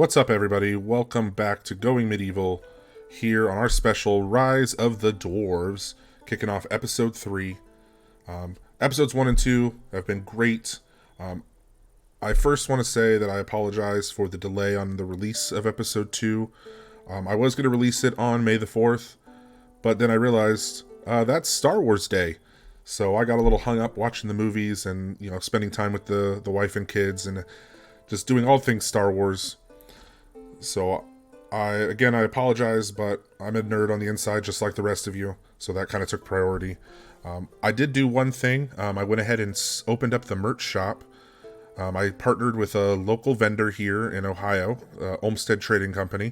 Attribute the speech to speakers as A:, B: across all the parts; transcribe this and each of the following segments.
A: What's up, everybody? Welcome back to Going Medieval here on our special Rise of the Dwarves, kicking off episode 3. Episodes 1 and 2 have been great. I first want to say that I apologize for the delay on the release of episode 2. I was going to release it on May the 4th, but then I realized that's Star Wars Day. So I got a little hung up watching the movies and, spending time with the wife and kids and just doing all things Star Wars. So I apologize, but I'm a nerd on the inside just like the rest of you. So that kind of took priority. I did do one thing. I went ahead and opened up the merch shop. I partnered with a local vendor here in Ohio, Olmsted Trading Company,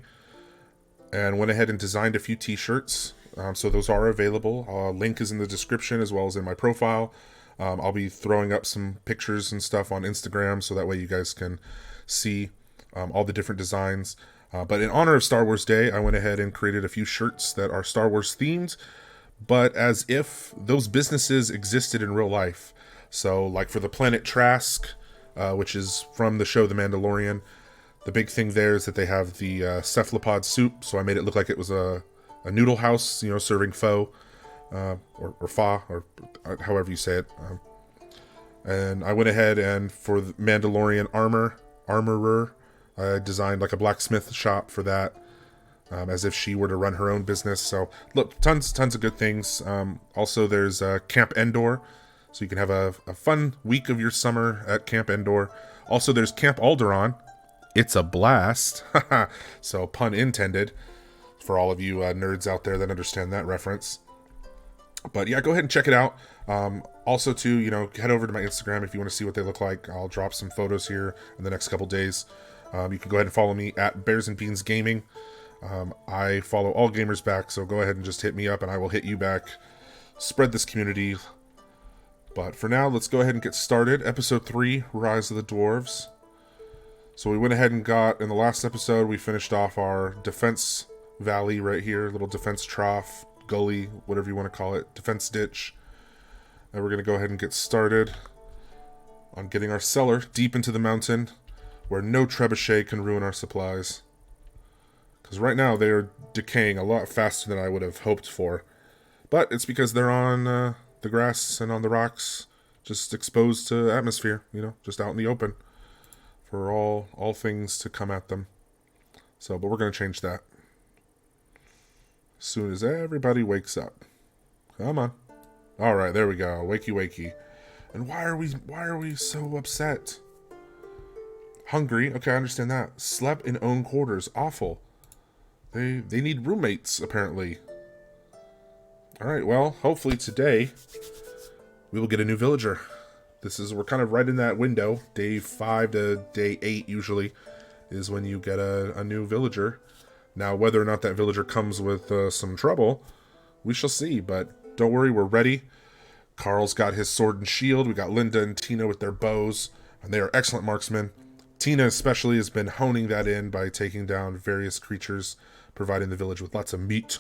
A: and went ahead and designed a few t-shirts. So those are available. Link is in the description as well as in my profile. I'll be throwing up some pictures and stuff on Instagram so that way you guys can see all the different designs. But in honor of Star Wars Day, I went ahead and created a few shirts that are Star Wars themed, but as if those businesses existed in real life. So like for the Planet Trask, which is from the show The Mandalorian, the big thing there is that they have the cephalopod soup. So I made it look like it was a noodle house, serving pho, or pho, or however you say it. And I went ahead and for the Mandalorian armorer, I designed like a blacksmith shop for that, as if she were to run her own business. So look, tons of good things. Also, there's Camp Endor, so you can have a fun week of your summer at Camp Endor. Also, there's Camp Alderaan. It's a blast. So pun intended for all of you nerds out there that understand that reference. But yeah, go ahead and check it out. Also, too, head over to my Instagram if you want to see what they look like. I'll drop some photos here in the next couple days. You can go ahead and follow me at Bears and Beans Gaming. I follow all gamers back, so go ahead and just hit me up and I will hit you back. Spread this community. But for now, let's go ahead and get started. Episode 3, Rise of the Dwarves. So we went ahead and in the last episode, we finished off our defense valley right here, little defense trough, gully, whatever you want to call it, defense ditch. And we're going to go ahead and get started on getting our cellar deep into the mountain, where no trebuchet can ruin our supplies. Because right now they are decaying a lot faster than I would have hoped for. But it's because they're on the grass and on the rocks, just exposed to atmosphere, just out in the open for all things to come at them. So, but we're going to change that as soon as everybody wakes up. Come on. All right, there we go. Wakey, wakey. And why are we so upset? Hungry, okay, I understand that. Slept in own quarters, awful. They need roommates, apparently. Alright, well, hopefully today we will get a new villager. We're kind of right in that window. Day 5 to day 8 usually is when you get a new villager. Now, whether or not that villager comes with some trouble, we shall see, but don't worry, we're ready. Carl's got his sword and shield. We got Linda and Tina with their bows, and they are excellent marksmen. Tina especially has been honing that in by taking down various creatures, providing the village with lots of meat.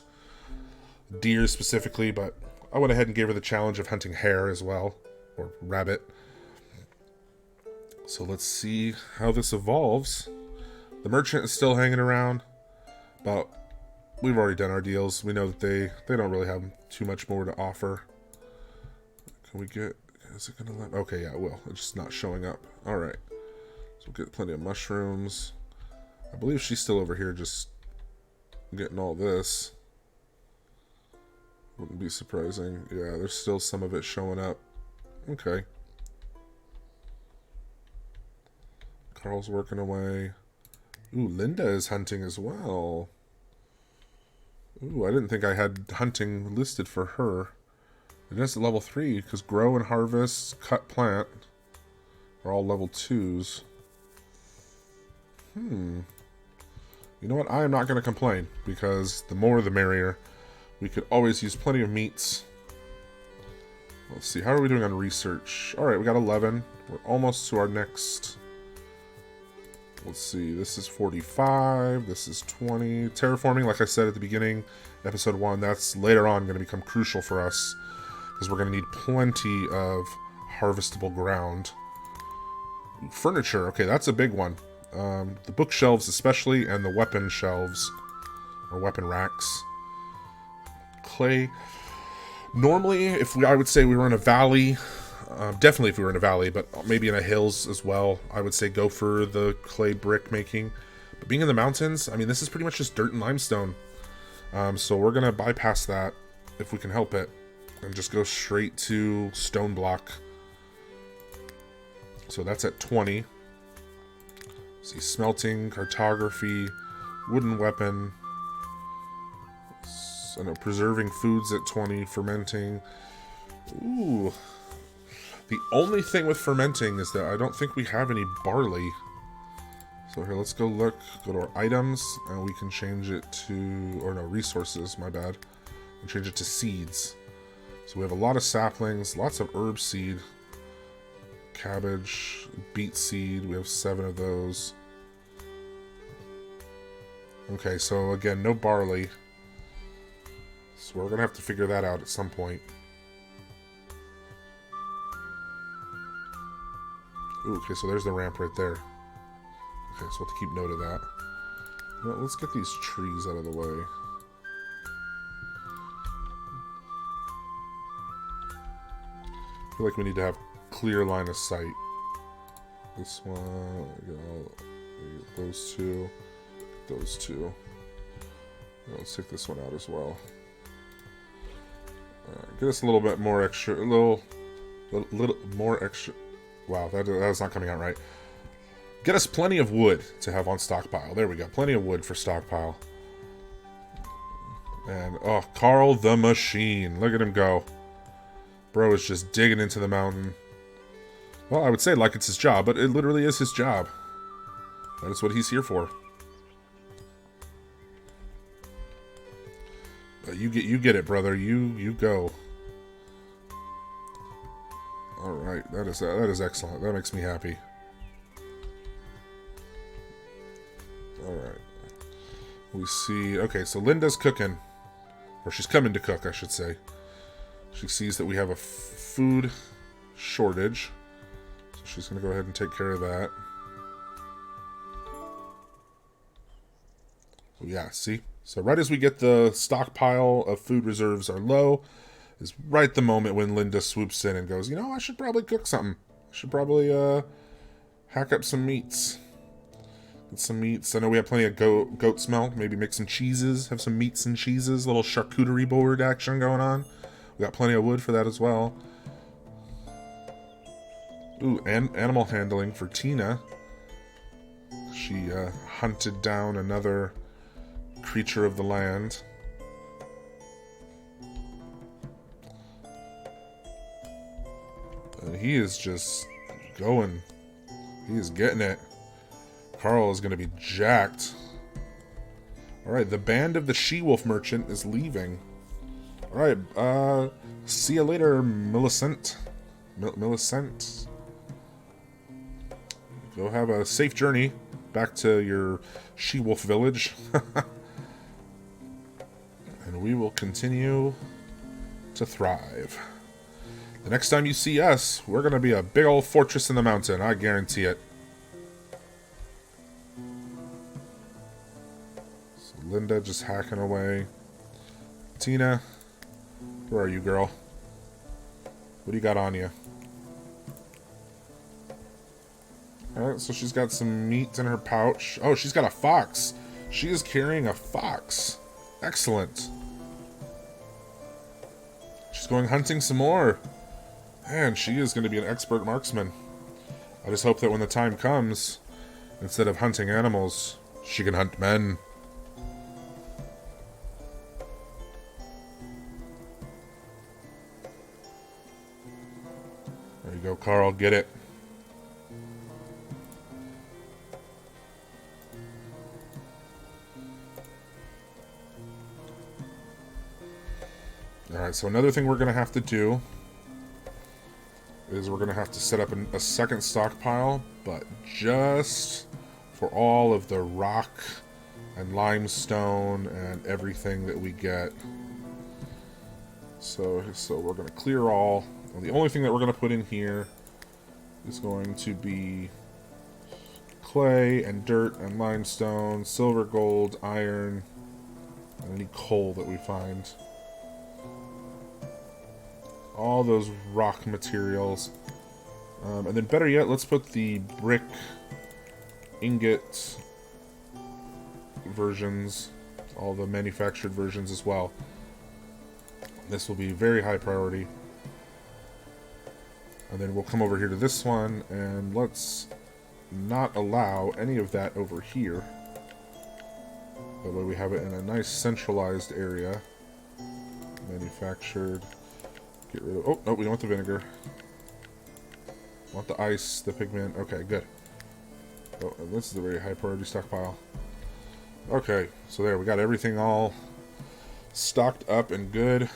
A: Deer specifically, but I went ahead and gave her the challenge of hunting hare as well, or rabbit. So let's see how this evolves. The merchant is still hanging around, but we've already done our deals. We know that they don't really have too much more to offer. Can we get... Is it going to let... Okay, yeah, it will. It's just not showing up. Alright. So we'll get plenty of mushrooms. I believe she's still over here just getting all this. Wouldn't be surprising. Yeah, there's still some of it showing up. Okay. Carl's working away. Ooh, Linda is hunting as well. Ooh, I didn't think I had hunting listed for her. It is at level 3, because grow and harvest, cut plant are all level 2s. You know what? I am not going to complain, because the more the merrier. We could always use plenty of meats. Let's see, how are we doing on research? Alright, we got 11. We're almost to our next... Let's see, this is 45, this is 20. Terraforming, like I said at the beginning, episode 1, that's later on going to become crucial for us, because we're going to need plenty of harvestable ground. Furniture, okay, that's a big one. the bookshelves especially, and the weapon shelves, or weapon racks. Clay. Normally, I would say we were in a valley, definitely if we were in a valley, but maybe in a hills as well, I would say go for the clay brick making. But being in the mountains, I mean, this is pretty much just dirt and limestone. So we're going to bypass that if we can help it, and just go straight to stone block. So that's at 20. See, smelting, cartography, wooden weapon. I know, preserving foods at 20, fermenting. Ooh. The only thing with fermenting is that I don't think we have any barley. So here, let's go look. Go to our items, and we can change it to, or no, resources, my bad. And change it to seeds. So we have a lot of saplings, lots of herb seed. Cabbage, beet seed, we have 7 of those. Okay, so again, no barley. So we're going to have to figure that out at some point. Ooh, okay, so there's the ramp right there. Okay, so we'll have to keep note of that. Well, let's get these trees out of the way. I feel like we need to have clear line of sight. This one, those two, those two. Let's take this one out as well. Get us a little bit more extra, a little more extra. Wow, that's not coming out right. Get us plenty of wood to have on stockpile. There we go, plenty of wood for stockpile. And oh, Carl the Machine, look at him go. Bro is just digging into the mountain. Well, I would say like it's his job, but it literally is his job. That is what he's here for. You get it, brother. You go. All right, that is excellent. That makes me happy. All right. We see. Okay, so Linda's cooking, or she's coming to cook, I should say. She sees that we have a food shortage, so she's going to go ahead and take care of that. Oh, yeah, see? So right as we get the stockpile of food reserves are low, is right the moment when Linda swoops in and goes, you know, I should probably cook something. I should probably hack up some meats. Get some meats. I know we have plenty of goat smell. Maybe make some cheeses. Have some meats and cheeses. A little charcuterie board action going on. We got plenty of wood for that as well. Ooh, and animal handling for Tina. She hunted down another creature of the land. And he is just going. He is getting it. Carl is going to be jacked. Alright, the band of the she-wolf merchant is leaving. Alright, see you later, Millicent. Millicent. Go have a safe journey back to your she-wolf village. And we will continue to thrive. The next time you see us, we're going to be a big old fortress in the mountain. I guarantee it. So Linda just hacking away. Tina, where are you, girl? What do you got on you? Alright, so she's got some meat in her pouch. Oh, she's got a fox. She is carrying a fox. Excellent. She's going hunting some more. Man, she is going to be an expert marksman. I just hope that when the time comes, instead of hunting animals, she can hunt men. There you go, Carl. Get it. Alright, so another thing we're going to have to do is we're going to have to set up a second stockpile, but just for all of the rock and limestone and everything that we get. So we're going to clear all. And the only thing that we're going to put in here is going to be clay and dirt and limestone, silver, gold, iron, and any coal that we find. All those rock materials. And then better yet, let's put the brick ingot versions, all the manufactured versions as well. This will be very high priority. And then we'll come over here to this one, and let's not allow any of that over here. That way we have it in a nice centralized area. Manufactured. Get rid of... Oh, no, we don't want the vinegar. Want the ice, the pigment. Okay, good. Oh, and this is a very high priority stockpile. Okay, so there, we got everything all stocked up and good.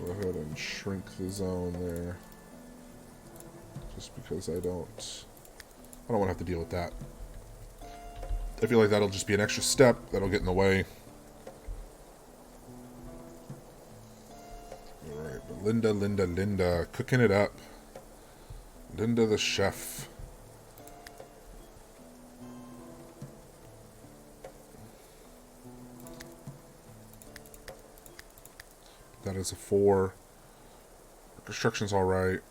A: Go ahead and shrink the zone there. Just because I don't want to have to deal with that. I feel like that'll just be an extra step that'll get in the way. Alright, but Linda, cooking it up. Linda the chef. That is a 4. Construction's alright.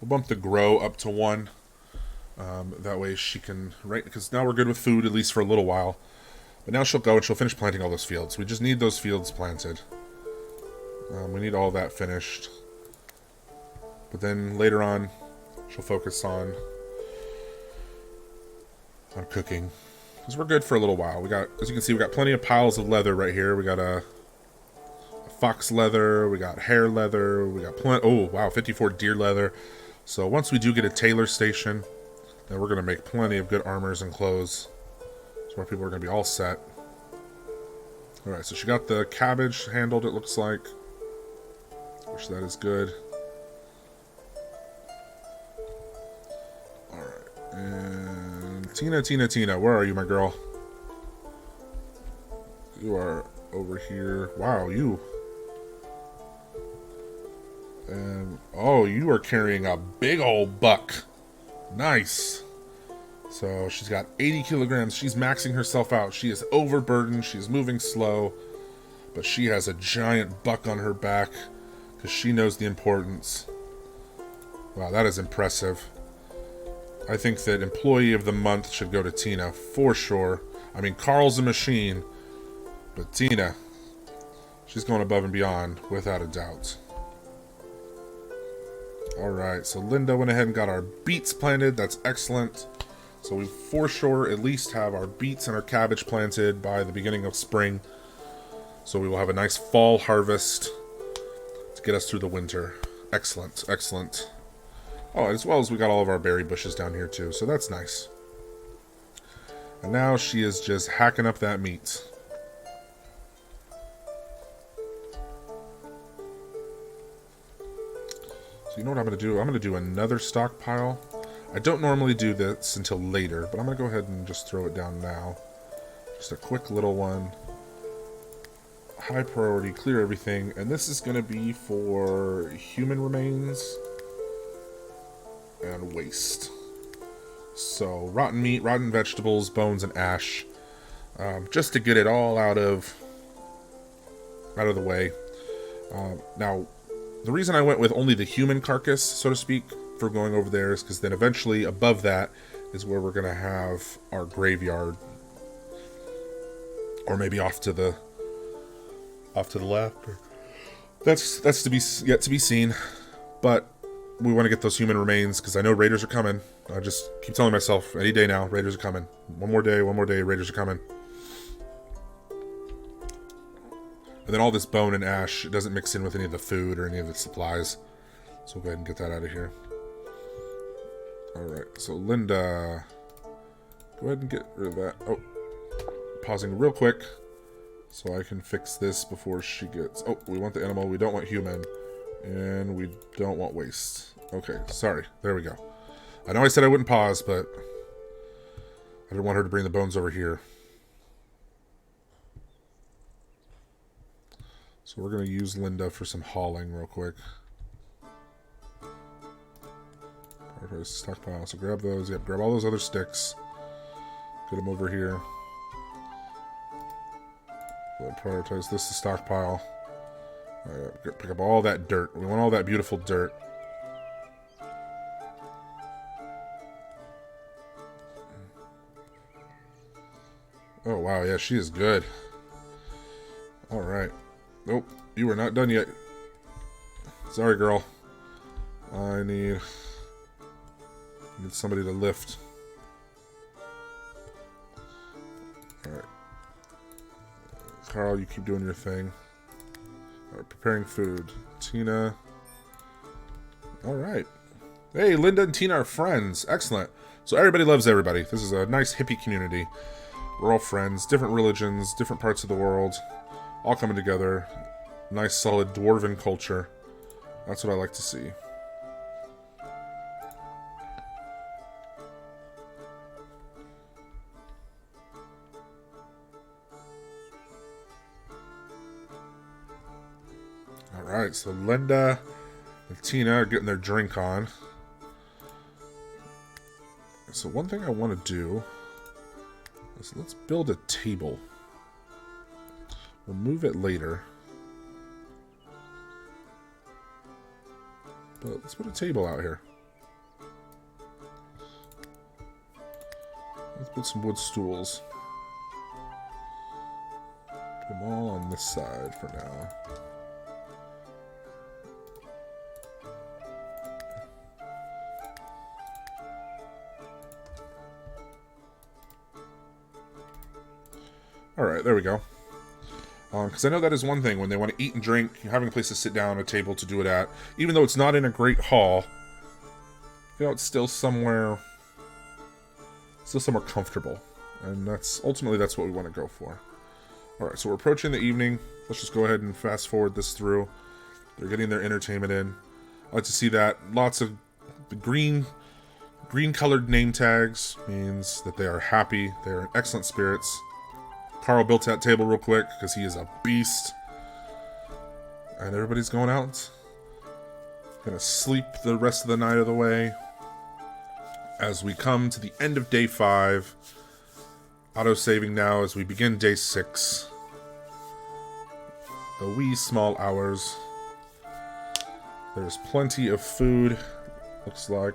A: We'll bump the grow up to 1. That way she can... Right, because now we're good with food, at least for a little while. But now she'll go and she'll finish planting all those fields. We just need those fields planted. We need all that finished. But then later on, she'll focus on cooking. Because we're good for a little while. We got, as you can see, we got plenty of piles of leather right here. We got a fox leather, we got hare leather, we got plenty. Oh wow, 54 deer leather. So once we do get a tailor station, then we're gonna make plenty of good armors and clothes. So our people are gonna be all set. All right, so she got the cabbage handled. It looks like, which that is good. All right, and Tina, where are you, my girl? You are over here. Wow, you. And oh, you are carrying a big old buck. Nice. So she's got 80 kilograms. She's maxing herself out. She is overburdened. She's moving slow. But she has a giant buck on her back because she knows the importance. Wow, that is impressive. I think that Employee of the Month should go to Tina, for sure. I mean, Carl's a machine, but Tina, she's going above and beyond, without a doubt. Alright, so Linda went ahead and got our beets planted. That's excellent. So we, for sure, at least have our beets and our cabbage planted by the beginning of spring. So we will have a nice fall harvest to get us through the winter. Excellent, excellent. Oh, as well as we got all of our berry bushes down here too, so that's nice. And now she is just hacking up that meat. So you know what I'm going to do? I'm going to do another stockpile. I don't normally do this until later, but I'm going to go ahead and just throw it down now. Just a quick little one. High priority, clear everything. And this is going to be for human remains and waste. So rotten meat, rotten vegetables, bones, and ash, just to get it all out of the way. Now, the reason I went with only the human carcass, so to speak, for going over there is because then eventually above that is where we're going to have our graveyard, or maybe off to the left. That's yet to be seen, but we want to get those human remains because I know raiders are coming. I just keep telling myself any day now, raiders are coming. One more day, raiders are coming. And then all this bone and ash, it doesn't mix in with any of the food or any of the supplies. So we'll go ahead and get that out of here. Alright, so Linda, go ahead and get rid of that. Oh, pausing real quick so I can fix this before she gets... Oh, we want the animal, we don't want human. And we don't want waste. Okay, sorry. There we go. I know I said I wouldn't pause, but I didn't want her to bring the bones over here. So we're going to use Linda for some hauling real quick. Prioritize stockpile. So grab those. Yep, grab all those other sticks. Get them over here. Prioritize this to stockpile. Alright, pick up all that dirt. We want all that beautiful dirt. Oh, wow. Yeah, she is good. Alright. Nope. You are not done yet. Sorry, girl. I need somebody to lift. Alright. Carl, you keep doing your thing. Alright, preparing food. Tina. Alright. Hey, Linda and Tina are friends. Excellent. So everybody loves everybody. This is a nice hippie community. We're all friends. Different religions, different parts of the world. All coming together. Nice, solid dwarven culture. That's what I like to see. Alright, so Linda and Tina are getting their drink on. So one thing I want to do is let's build a table. We'll move it later. But let's put a table out here. Let's put some wood stools. Put them all on this side for now. Alright, there we go. Because I know that is one thing, when they want to eat and drink, having a place to sit down, a table to do it at, even though it's not in a great hall, you know, it's still somewhere comfortable. And ultimately that's what we want to go for. Alright, so we're approaching the evening. Let's just go ahead and fast forward this through. They're getting their entertainment in. I like to see that. Lots of the green colored name tags means that they are happy. They are in excellent spirits. Carl built that table real quick because he is a beast. And everybody's going out. Gonna sleep the rest of the night of the way. As we come to the end of day 5. Auto-saving now as we begin day 6. The wee small hours. There's plenty of food. Looks like...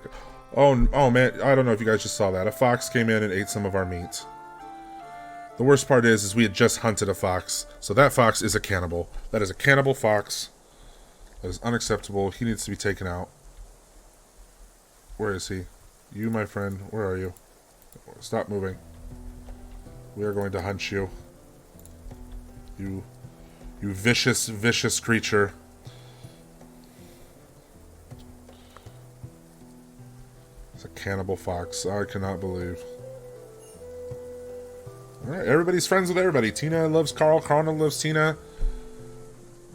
A: Oh man, I don't know if you guys just saw that. A fox came in and ate some of our meat. The worst part is we had just hunted a fox. So that fox is a cannibal. That is a cannibal fox. That is unacceptable. He needs to be taken out. Where is he? You, my friend, where are you? Stop moving. We are going to hunt you. You vicious, vicious creature. It's a cannibal fox. I cannot believe. Alright, everybody's friends with everybody. Tina loves Carl. Carl loves Tina.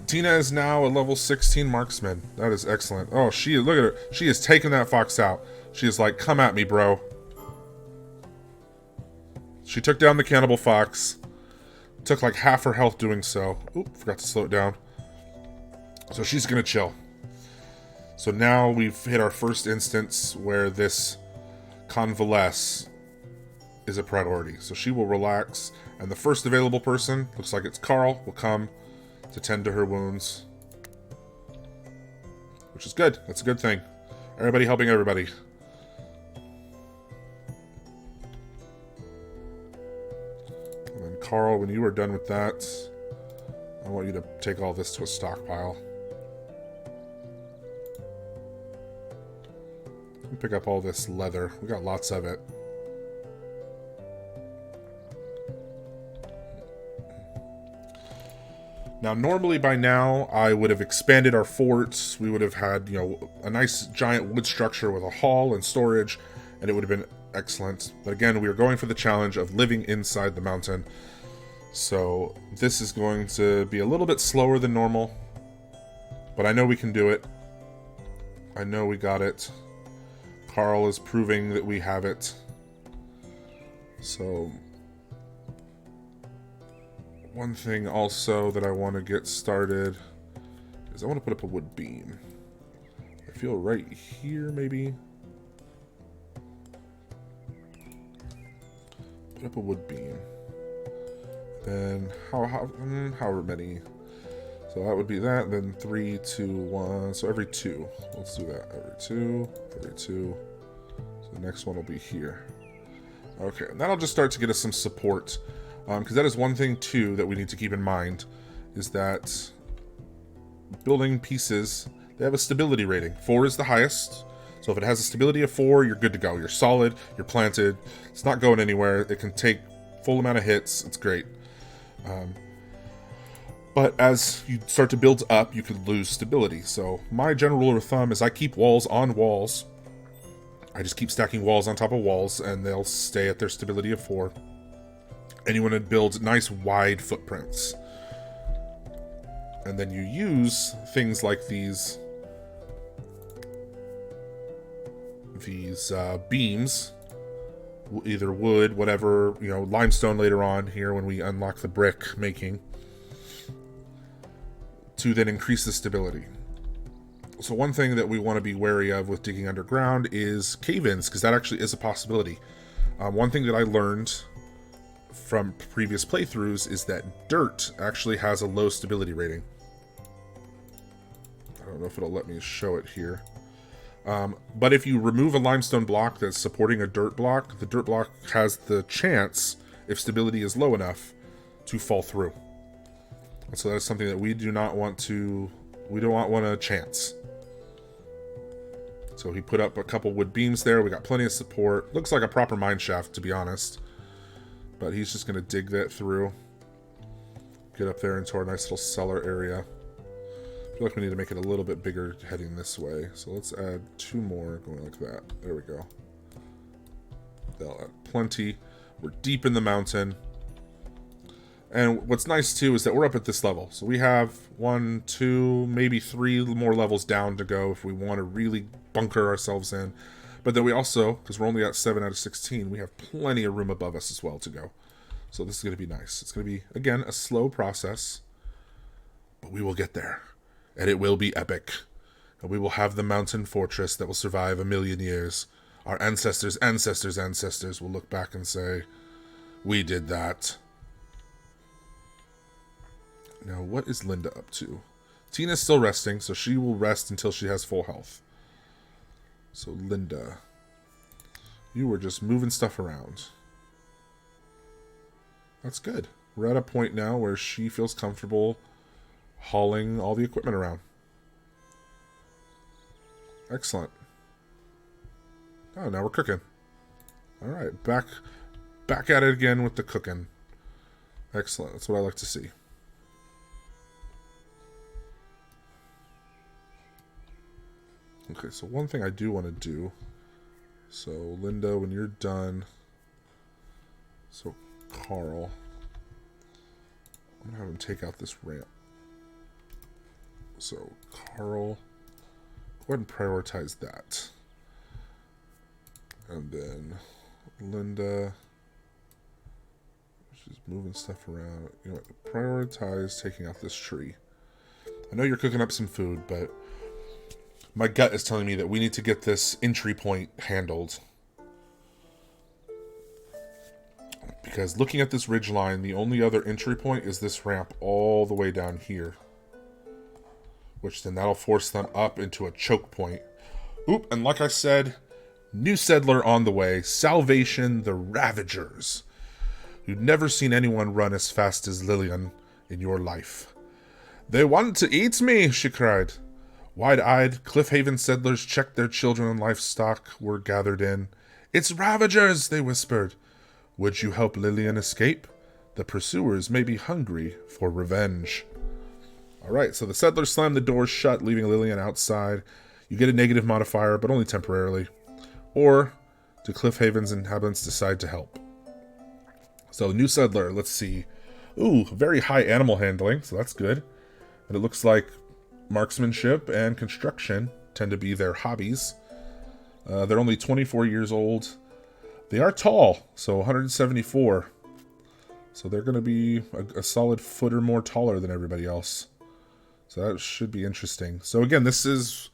A: Tina is now a level 16 marksman. That is excellent. Oh, look at her. She is taking that fox out. She is like, come at me, bro. She took down the cannibal fox. Took like half her health doing so. Oop, forgot to slow it down. So she's gonna chill. So now we've hit our first instance where this convalesce is a priority. So she will relax, and the first available person, looks like it's Carl, will come to tend to her wounds. Which is good. That's a good thing. Everybody helping everybody. And then Carl, when you are done with that, I want you to take all this to a stockpile. Pick up all this leather. We got lots of it. Now, normally by now, I would have expanded our forts. We would have had, a nice giant wood structure with a hall and storage, and it would have been excellent. But again, we are going for the challenge of living inside the mountain. So this is going to be a little bit slower than normal, but I know we can do it. I know we got it. Carl is proving that we have it. So One thing also that I want to get started is I want to put up a wood beam. I feel right here, maybe. Put up a wood beam. Then however many. So that would be that. Then 3, 2, 1. So every 2. Let's do that. Every 2. Every 2. So the next one will be here. Okay, and that'll just start to get us some support. Because that is one thing, too, that we need to keep in mind. Is that building pieces, they have a stability rating. 4 is the highest. So if it has a stability of 4, you're good to go. You're solid. You're planted. It's not going anywhere. It can take full amount of hits. It's great. But as you start to build up, you could lose stability. So my general rule of thumb is I keep walls on walls. I just keep stacking walls on top of walls, and they'll stay at their stability of 4. And you want to build nice wide footprints. And then you use things like these beams, either wood, whatever, limestone later on here when we unlock the brick making, to then increase the stability. So one thing that we want to be wary of with digging underground is cave-ins, because that actually is a possibility. One thing that I learned from previous playthroughs is that dirt actually has a low stability rating. I don't know if it'll let me show it here. But if you remove a limestone block that's supporting a dirt block, the dirt block has the chance, if stability is low enough, to fall through. And so that's something that we do not want to chance. So he put up a couple wood beams there. We got plenty of support. Looks like a proper mine shaft, to be honest. But he's just going to dig that through. Get up there into our nice little cellar area. I feel like we need to make it a little bit bigger heading this way. So let's add 2 more going like that. There we go. They'll add plenty. We're deep in the mountain. And what's nice too is that we're up at this level. So we have 1, 2, maybe 3 more levels down to go if we want to really bunker ourselves in. But then we also, because we're only at 7 out of 16, we have plenty of room above us as well to go. So this is going to be nice. It's going to be, again, a slow process. But we will get there. And it will be epic. And we will have the mountain fortress that will survive 1,000,000 years. Our ancestors' will look back and say, we did that. Now, what is Linda up to? Tina's still resting, so she will rest until she has full health. So, Linda, you were just moving stuff around. That's good. We're at a point now where she feels comfortable hauling all the equipment around. Excellent. Oh, now we're cooking. All right, back at it again with the cooking. Excellent. That's what I like to see. Okay, so one thing I do want to do. So, Linda, when you're done. So, Carl. I'm going to have him take out this ramp. So, Carl. Go ahead and prioritize that. And then, Linda. She's moving stuff around. You know what? Prioritize taking out this tree. I know you're cooking up some food, but my gut is telling me that we need to get this entry point handled. Because looking at this ridge line, the only other entry point is this ramp all the way down here. Which then that'll force them up into a choke point. Oop, and like I said, new settler on the way. Salvation the Ravagers. You've never seen anyone run as fast as Lillian in your life. They want to eat me, she cried. Wide-eyed, Cliffhaven settlers checked their children and livestock were gathered in. It's Ravagers, they whispered. Would you help Lillian escape? The pursuers may be hungry for revenge. Alright, so the settlers slam the doors shut, leaving Lillian outside. You get a negative modifier, but only temporarily. Or do Cliffhaven's inhabitants decide to help? So, new settler, let's see. Ooh, very high animal handling, so that's good. And it looks like marksmanship and construction tend to be their hobbies. They're only 24 years old. They are tall, so 174. So they're going to be a solid foot or more taller than everybody else. So that should be interesting. So again, this is...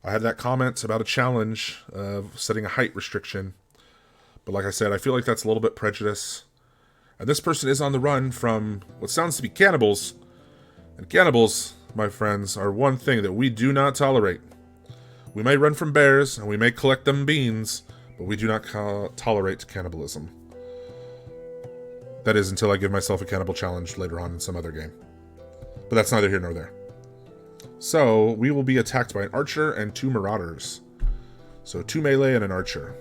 A: I had that comment about a challenge of setting a height restriction. But like I said, I feel like that's a little bit prejudice. And this person is on the run from what sounds to be cannibals. And cannibals, my friends, are one thing that we do not tolerate. We may run from bears, and we may collect them beans, but we do not tolerate cannibalism. That is until I give myself a cannibal challenge later on in some other game. But that's neither here nor there. So, we will be attacked by an archer and 2 marauders. So, 2 melee and an archer.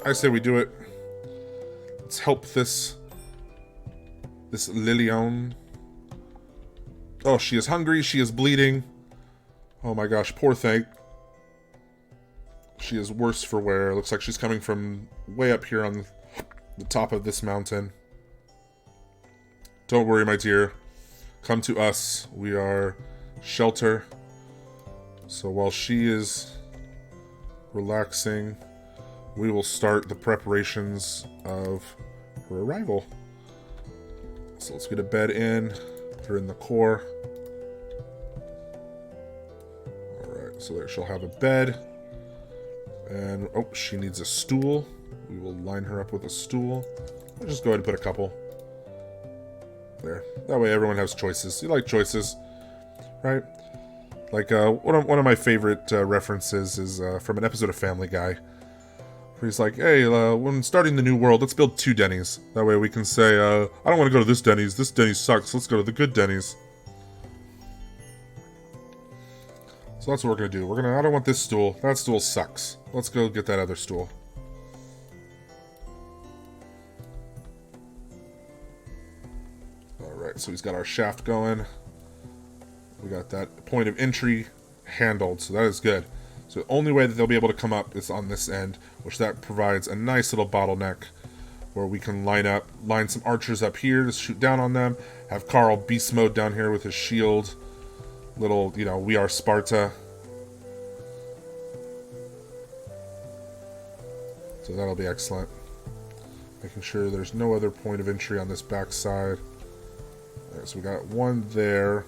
A: I say we do it. Let's help this Lilion. Oh, she is hungry. She is bleeding. Oh my gosh, poor thing. She is worse for wear. Looks like she's coming from way up here on the top of this mountain. Don't worry, my dear. Come to us. We are shelter. So while she is relaxing, we will start the preparations of her arrival. So let's get a bed in. Put her in the core. Alright, so there she'll have a bed. And, oh, she needs a stool. We will line her up with a stool. We'll just go ahead and put a couple. There. That way everyone has choices. You like choices, right? Like, one of my favorite references is from an episode of Family Guy. Where he's like, hey, when starting the new world, let's build 2 Denny's. That way we can say, I don't want to go to this Denny's. This Denny's sucks. Let's go to the good Denny's. So that's what we're going to do. I don't want this stool. That stool sucks. Let's go get that other stool. Alright, so he's got our shaft going. We got that point of entry handled, so that is good. So the only way that they'll be able to come up is on this end, which that provides a nice little bottleneck where we can line some archers up here to shoot down on them, have Carl beast mode down here with his shield, little, we are Sparta. So that'll be excellent. Making sure there's no other point of entry on this back side. Alright, so we got one there.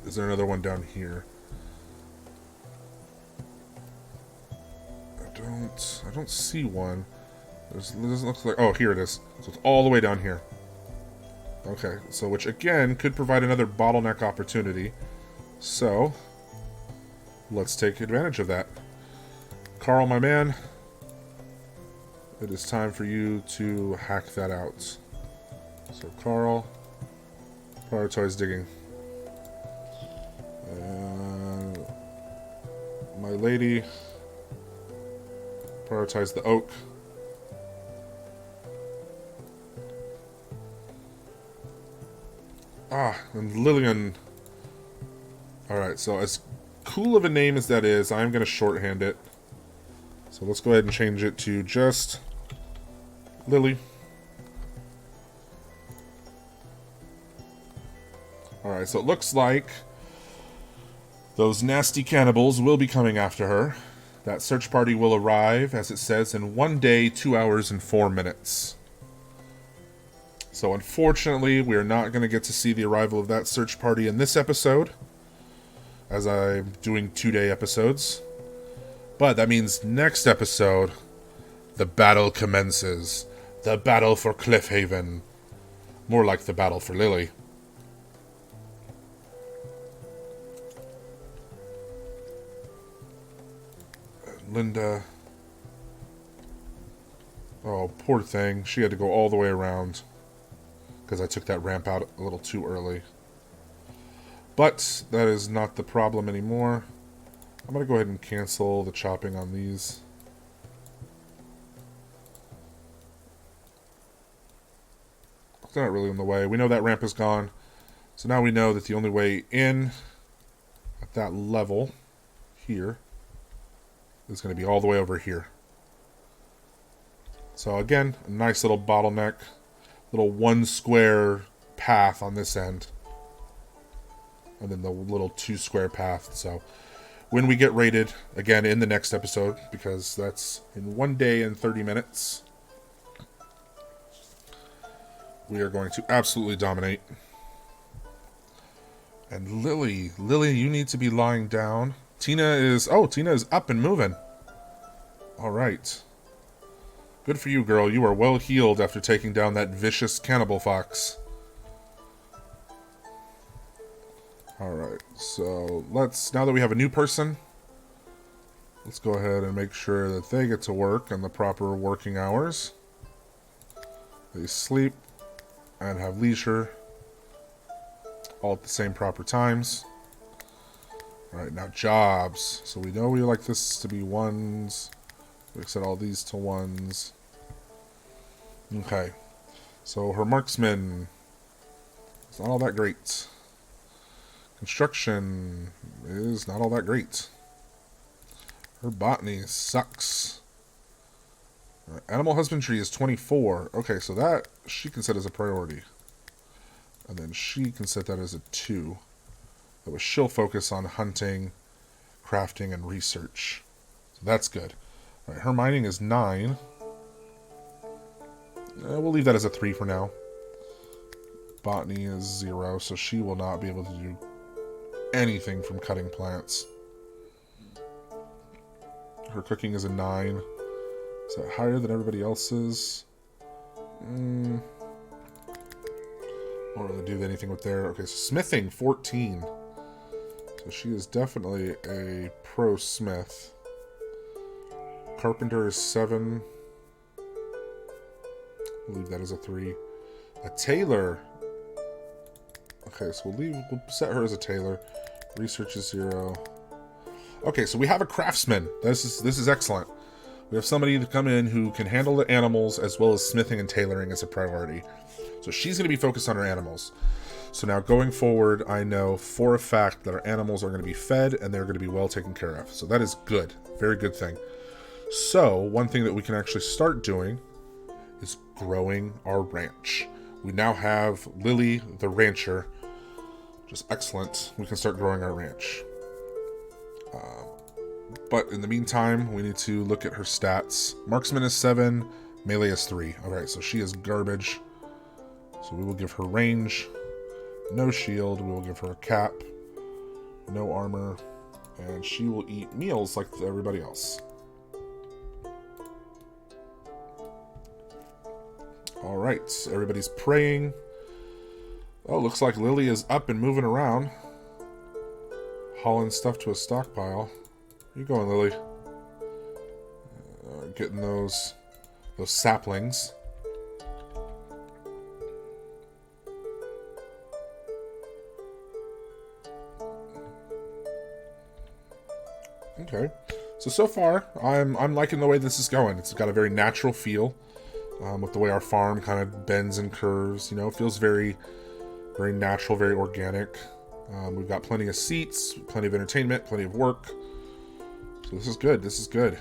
A: Is there another one down here? I don't see one. It doesn't look like... Oh, here it is. So it's all the way down here. Okay, so which again could provide another bottleneck opportunity. So, let's take advantage of that. Carl, my man, it is time for you to hack that out. So, Carl, prioritize digging. And my lady, prioritize the oak. And Lillian. Alright, so as cool of a name as that is, I'm going to shorthand it. So let's go ahead and change it to just Lily. Alright, so it looks like those nasty cannibals will be coming after her. That search party will arrive, as it says, in 1 day, 2 hours, and 4 minutes. So unfortunately, we are not going to get to see the arrival of that search party in this episode, as I'm doing 2-day episodes. But that means next episode, the battle commences. The battle for Cliffhaven. More like the battle for Lily. Linda. Oh, poor thing. She had to go all the way around because I took that ramp out a little too early. But that is not the problem anymore. I'm going to go ahead and cancel the chopping on these. They're not really in the way. We know that ramp is gone. So now we know that the only way in at that level here is going to be all the way over here. So again, a nice little bottleneck. Little 1 square path on this end. And then the little 2 square path. So when we get raided, again in the next episode, because that's in 1 day and 30 minutes. We are going to absolutely dominate. And Lily, you need to be lying down. Tina is up and moving. All right. Good for you, girl. You are well healed after taking down that vicious cannibal fox. All right. So now that we have a new person, let's go ahead and make sure that they get to work on the proper working hours. They sleep and have leisure all at the same proper times. Alright, now jobs. So we know we like this to be ones. We set all these to ones. Okay. So her marksman is not all that great. Construction is not all that great. Her botany sucks. Animal husbandry is 24. Okay, so that she can set as a priority. And then she can set that as a 2. That was she'll focus on hunting, crafting, and research. So that's good. All right, her mining is 9. We'll leave that as a 3 for now. Botany is 0, so she will not be able to do anything from cutting plants. Her cooking is a 9. Is that higher than everybody else's? Won't really do anything with there. Okay, so smithing, 14. So she is definitely a pro smith. Carpenter is 7. We'll leave that as a 3. A tailor. Okay, so we'll set her as a tailor. Research is 0. Okay, so we have a craftsman. This is excellent. We have somebody to come in who can handle the animals as well as smithing and tailoring as a priority. So she's going to be focused on her animals. So now going forward, I know for a fact that our animals are going to be fed and they're going to be well taken care of. So that is good. Very good thing. So one thing that we can actually start doing is growing our ranch. We now have Lily, the rancher. Just excellent. We can start growing our ranch. But in the meantime, we need to look at her stats. Marksman is 7, melee is 3. Alright, so she is garbage. So we will give her range, no shield, we will give her a cap, no armor, and she will eat meals like everybody else. Alright, everybody's praying. Oh, looks like Lily is up and moving around. Hauling stuff to a stockpile. Where you going, Lily? Getting those saplings. Okay, so far I'm liking the way this is going. It's got a very natural feel, with the way our farm kind of bends and curves. You know, it feels very, very natural, very organic. We've got plenty of seats, plenty of entertainment, plenty of work. So this is good. This is good.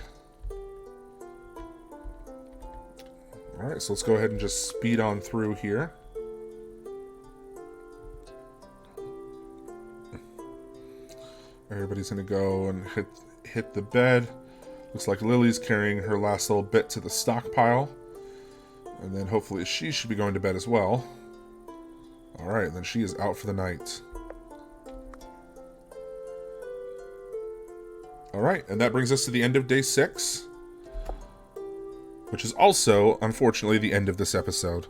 A: All right, so let's go ahead and just speed on through here. Everybody's gonna go and hit the bed. Looks like Lily's carrying her last little bit to the stockpile. And then hopefully she should be going to bed as well. Alright, then she is out for the night. Alright, and that brings us to the end of day 6. Which is also, unfortunately, the end of this episode.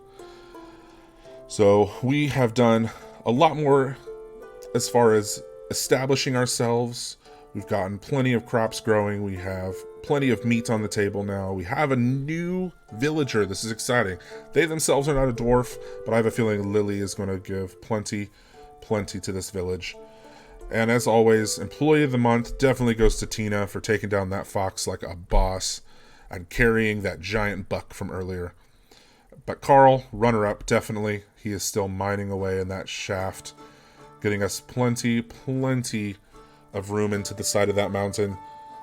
A: So we have done a lot more as far as establishing ourselves. We've gotten plenty of crops growing. We have plenty of meat on the table now. We have a new villager. This is exciting. They themselves are not a dwarf, but I have a feeling Lily is going to give plenty to this village. And as always, Employee of the Month definitely goes to Tina for taking down that fox like a boss and carrying that giant buck from earlier. But Carl, runner-up, definitely. He is still mining away in that shaft, getting us plenty of room into the side of that mountain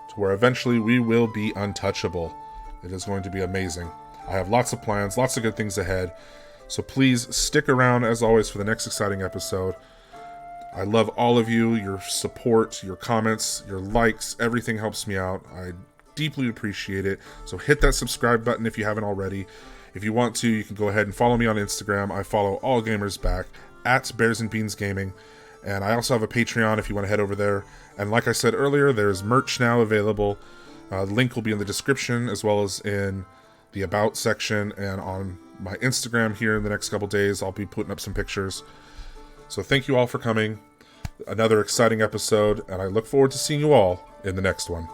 A: to where eventually we will be untouchable. It is going to be amazing. I have lots of plans, lots of good things ahead. So please stick around as always for the next exciting episode. I love all of you, your support, your comments, your likes, everything helps me out. I deeply appreciate it. So hit that subscribe button if you haven't already. If you want to, you can go ahead and follow me on Instagram. I follow all gamers back at Bears and Beans Gaming. And I also have a Patreon if you want to head over there. And like I said earlier, there's merch now available. The link will be in the description as well as in the About section. And on my Instagram here in the next couple days, I'll be putting up some pictures. So thank you all for coming. Another exciting episode, and I look forward to seeing you all in the next one.